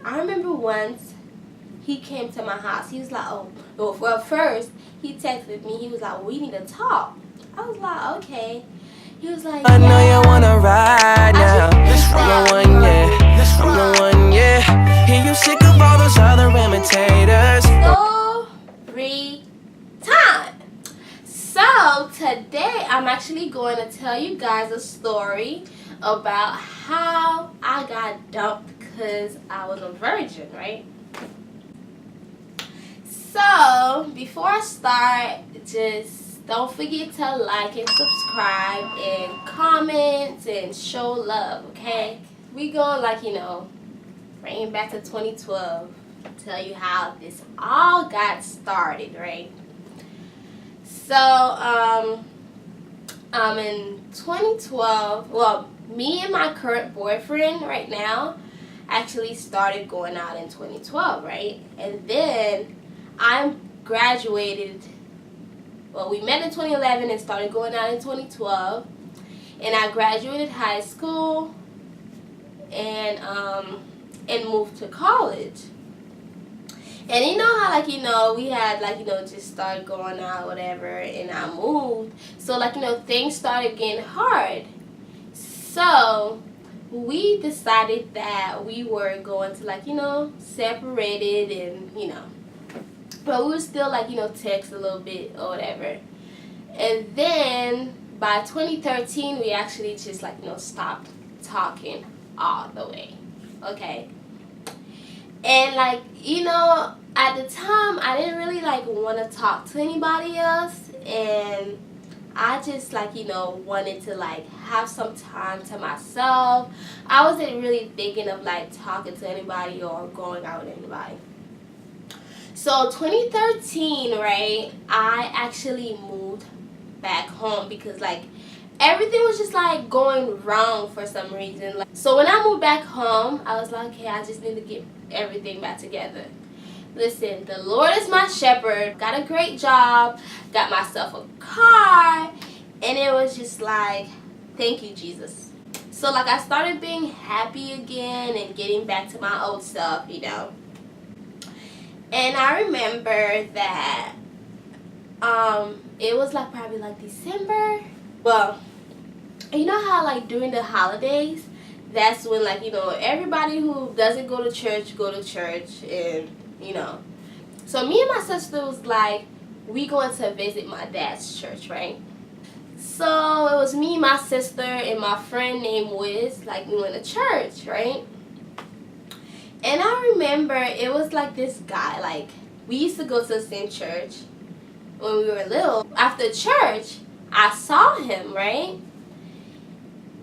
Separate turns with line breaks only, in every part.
I remember once he came to my house. He was like, oh, well, first he texted me. He was like, we need to talk. I was like, okay. He was like,
I know
yeah,
you wanna ride now. I'm the one, yeah. I'm the one, yeah. Hear you sick of all those other imitators.
Story time. So today I'm actually going to tell you guys a story about how I got dumped because I was a virgin, right? So before I start, just don't forget to like and subscribe and comment and show love, okay? We gonna bring it back to 2012, tell you how this all got started, right? So in 2012, well, me and my current boyfriend right now actually started going out in 2012, right? And then I graduated. Well, we met in 2011 and started going out in 2012, and I graduated high school and moved to college. And you know how we had just started going out whatever, and I moved, so things started getting hard. So we decided that we were going to separated, and but we would still text a little bit or whatever. And then by 2013 we actually just stopped talking all the way. Okay. And at the time I didn't really want to talk to anybody else, and I just wanted to have some time to myself. I wasn't really thinking of talking to anybody or going out with anybody. So 2013, right, I actually moved back home because everything was just going wrong for some reason. So when I moved back home, I was like, okay, I just need to get everything back together. Listen, the Lord is my shepherd. Got a great job, got myself a car, and it was just thank you, Jesus. So I started being happy again and getting back to my old self, And I remember that it was probably December. Well, you know how during the holidays, that's when everybody who doesn't go to church, and so me and my sister was we going to visit my dad's church, right? So it was me, my sister, and my friend named Wiz. We went to church, right? And I remember it was this guy, we used to go to the same church when we were little. After church, I saw him, right?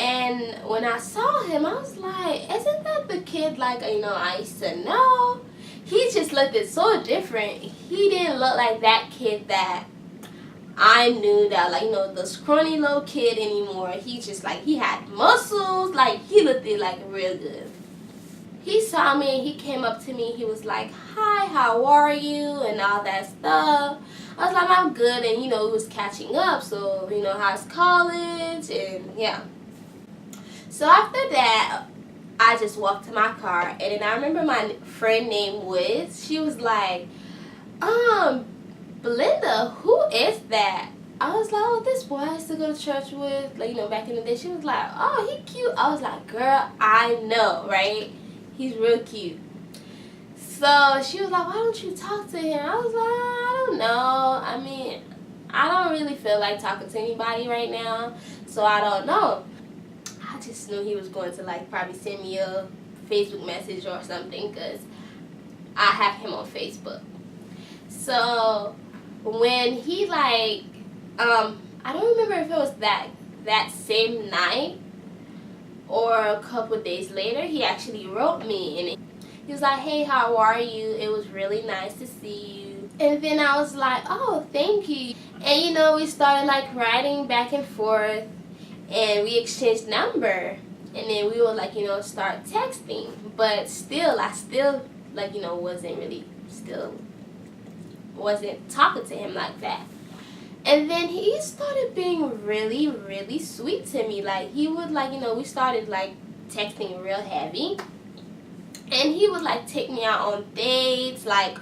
And when I saw him, I was like, isn't that the kid I used to know? He just looked so different. He didn't look like that kid that I knew, that the scrawny little kid anymore. He just he had muscles, he looked real good. He saw me and he came up to me. He was like, hi, how are you? And all that stuff. I was like, I'm good. And, we was catching up. So, how's college? And, yeah. So, after that, I just walked to my car. And then I remember my friend named Wiz. She was like, Belinda, who is that? I was like, oh, this boy I used to go to church with, back in the day. She was like, oh, he cute. I was like, girl, I know, right? He's real cute. So she was like, why don't you talk to him? I was like, I don't know. I mean, I don't really feel like talking to anybody right now, so I don't know. I just knew he was going to probably send me a Facebook message or something, because I have him on Facebook. So when he I don't remember if it was that same night or a couple days later, he actually wrote me, and he was like, hey, how are you? It was really nice to see you. And then I was like, oh, thank you. And we started writing back and forth, and we exchanged number, and then we would start texting. But still, I still wasn't talking to him like that. And then he started being really, really sweet to me. He would we started texting real heavy. And he would like take me out on dates, like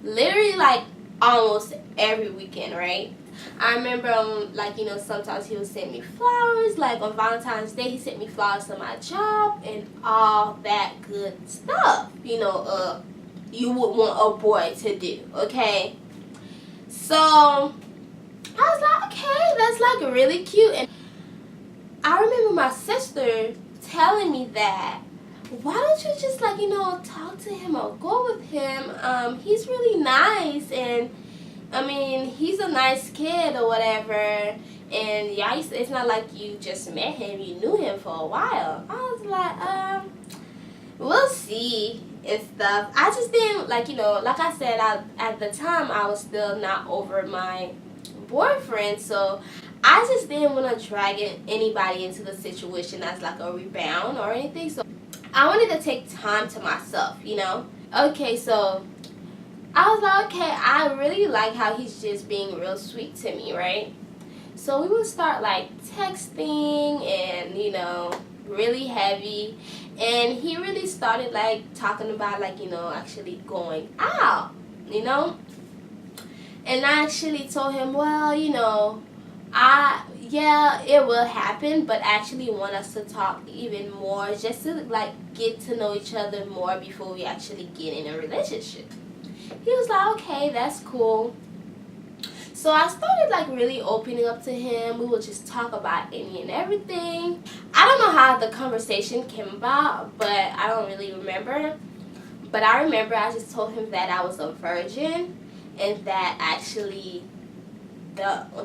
literally like almost every weekend, right? I remember like, you know, sometimes he would send me flowers, like on Valentine's Day he sent me flowers to my job and all that good stuff, you know, you would want a boy to do, okay? So I was like, okay, that's like really cute. And I remember my sister telling me that, why don't you just like, you know, talk to him or go with him? He's really nice, and I mean, he's a nice kid or whatever. And yeah, it's not like you just met him, you knew him for a while. I was like, we'll see and stuff. I just didn't, like, you know, like I said, at the time I was still not over my boyfriend, so I just didn't want to drag anybody into the situation as like a rebound or anything. So I wanted to take time to myself, you know. Okay, so I was like, okay, I really like how he's just being real sweet to me, right? So we would start like texting and, you know, really heavy. And he really started like talking about like, you know, actually going out, you know. And I actually told him, well, you know, yeah, it will happen, but I actually want us to talk even more, just to like get to know each other more before we actually get in a relationship. He was like, okay, that's cool. So I started like really opening up to him. We would just talk about any and everything. I don't know how the conversation came about, but I don't really remember. But I remember I just told him that I was a virgin and that actually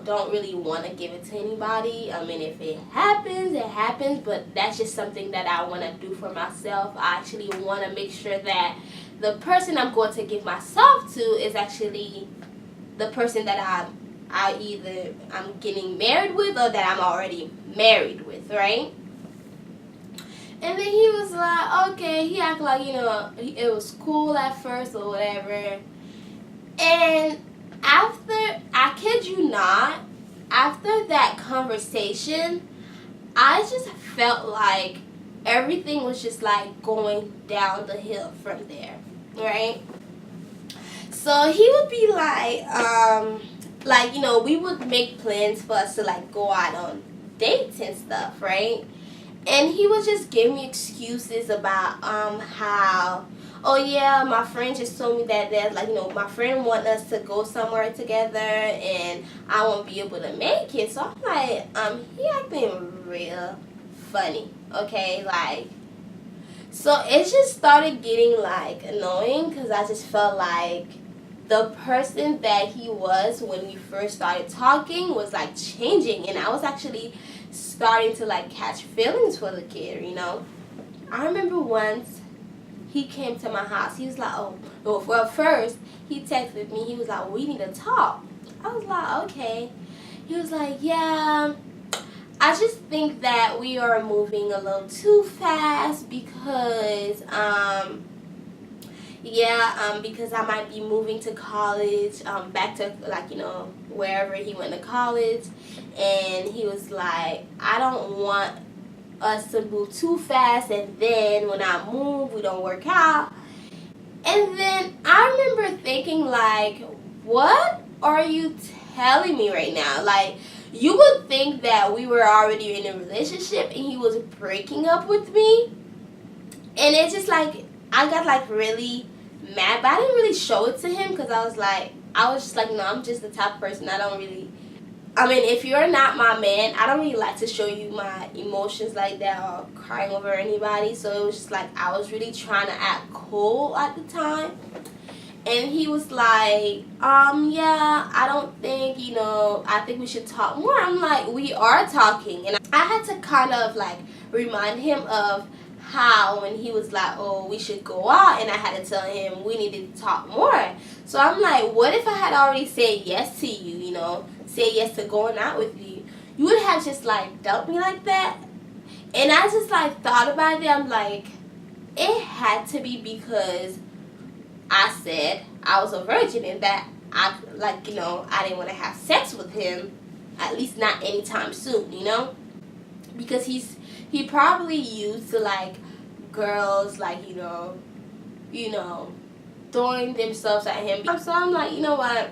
don't really want to give it to anybody. I mean, if it happens, it happens, but that's just something that I want to do for myself. I actually want to make sure that the person I'm going to give myself to is actually the person that I'm getting married with or that I'm already married with, right? And then he was like, okay, he acted like, you know, it was cool at first or whatever. And after, I kid you not, after that conversation, I just felt like everything was just like going down the hill from there, right? So he would be like, you know, we would make plans for us to like go out on dates and stuff, right? And he would just give me excuses about how, oh yeah, my friend just told me that there's like, you know, my friend want us to go somewhere together and I won't be able to make it. So I'm like, he acting real funny, okay? Like, so it just started getting like annoying because I just felt like the person that he was when we first started talking was like changing, and I was actually starting to like catch feelings for the kid, you know. I remember once he came to my house. He was like, oh, well, first he texted me. He was like, we need to talk. I was like, okay. He was like, yeah, I just think that we are moving a little too fast because because I might be moving to college, back to like, you know, wherever he went to college. And he was like, I don't want us to move too fast and then when I move we don't work out. And then I remember thinking like, what are you telling me right now? Like, you would think that we were already in a relationship and he was breaking up with me. And it's just like, I got like really mad, but I didn't really show it to him because I was just like, no, I'm just the type of person, I mean, if you're not my man, I don't really like to show you my emotions like that or crying over anybody. So it was just like, I was really trying to act cool at the time. And he was like, yeah, I don't think, you know, I think we should talk more. I'm like, we are talking. And I had to kind of like remind him of how when he was like, oh, we should go out, and I had to tell him we needed to talk more. So I'm like, what if I had already said yes to you, you know, say yes to going out with you? You would have just like dumped me like that. And I just like thought about it. I'm like, it had to be because I said I was a virgin and that I, like, you know, I didn't want to have sex with him, at least not anytime soon, you know, because he probably used to like girls like throwing themselves at him. So I'm like, you know what?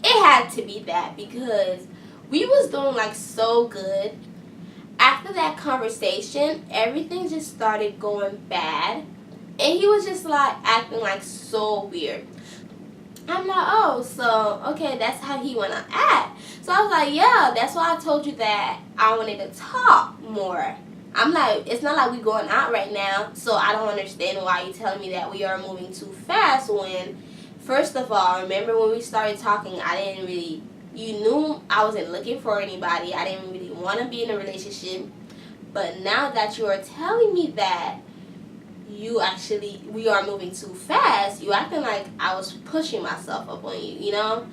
It had to be that, because we was doing like so good. After that conversation, everything just started going bad, and he was just like acting like so weird. I'm like, oh, so okay, that's how he wanna act. So I was like, yeah, that's why I told you that I wanted to talk more. I'm like, it's not like we going out right now, so I don't understand why you telling me that we are moving too fast when, first of all, remember when we started talking, you knew I wasn't looking for anybody. I didn't really want to be in a relationship. But now that you are telling me that we are moving too fast, you acting like I was pushing myself up on you, you know?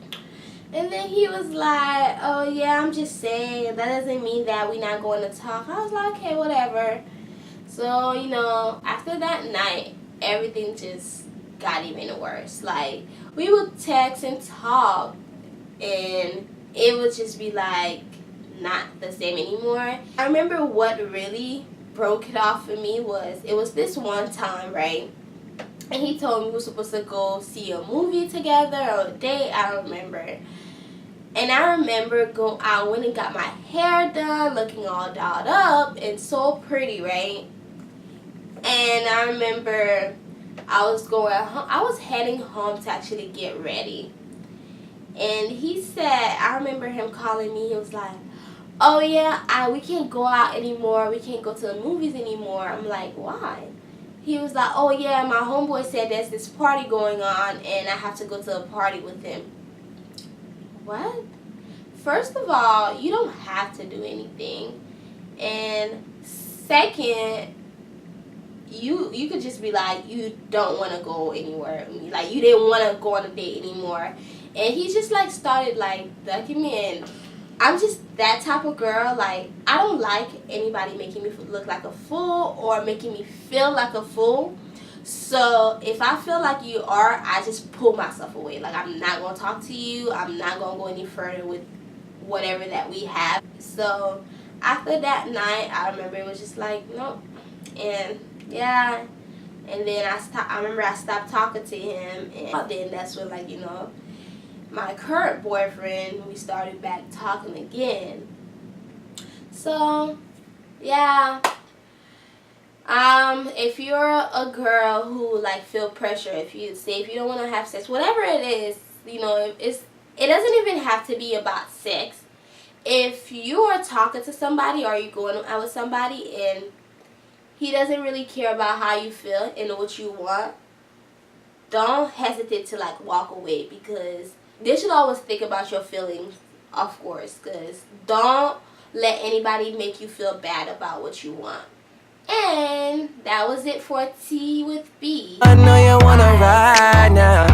And then he was like, oh yeah, I'm just saying, that doesn't mean that we're not going to talk. I was like, okay, whatever. So, after that night, everything just got even worse. Like, we would text and talk, and it would just be like not the same anymore. I remember what really broke it off for me it was this one time, right? And he told me we were supposed to go see a movie together or a date, I don't remember. And I remember I went and got my hair done, looking all dolled up and so pretty, right? And I remember I was heading home to actually get ready. And he said, I remember him calling me, he was like, oh yeah, we can't go out anymore, we can't go to the movies anymore. I'm like, why? He was like, oh yeah, my homeboy said there's this party going on and I have to go to a party with him. What? First of all, you don't have to do anything. And second, you could just be like, you don't want to go anywhere. Like, you didn't want to go on a date anymore. And he just like started like ducking me, and I'm just that type of girl. Like, I don't like anybody making me look like a fool or making me feel like a fool. So if I feel like you are, I just pull myself away. Like, I'm not going to talk to you. I'm not going to go any further with whatever that we have. So after that night, I remember it was just like, nope. And yeah, and then I remember I stopped talking to him, and then that's when, like, my current boyfriend, we started back talking again. So yeah, if you're a girl who like feel pressure, if you don't want to have sex, whatever it is, it doesn't even have to be about sex. If you are talking to somebody or you're going out with somebody and he doesn't really care about how you feel and what you want, don't hesitate to like walk away, because they should always think about your feelings, of course, because don't let anybody make you feel bad about what you want. And that was it for Tea with B.
I know you wanna ride now.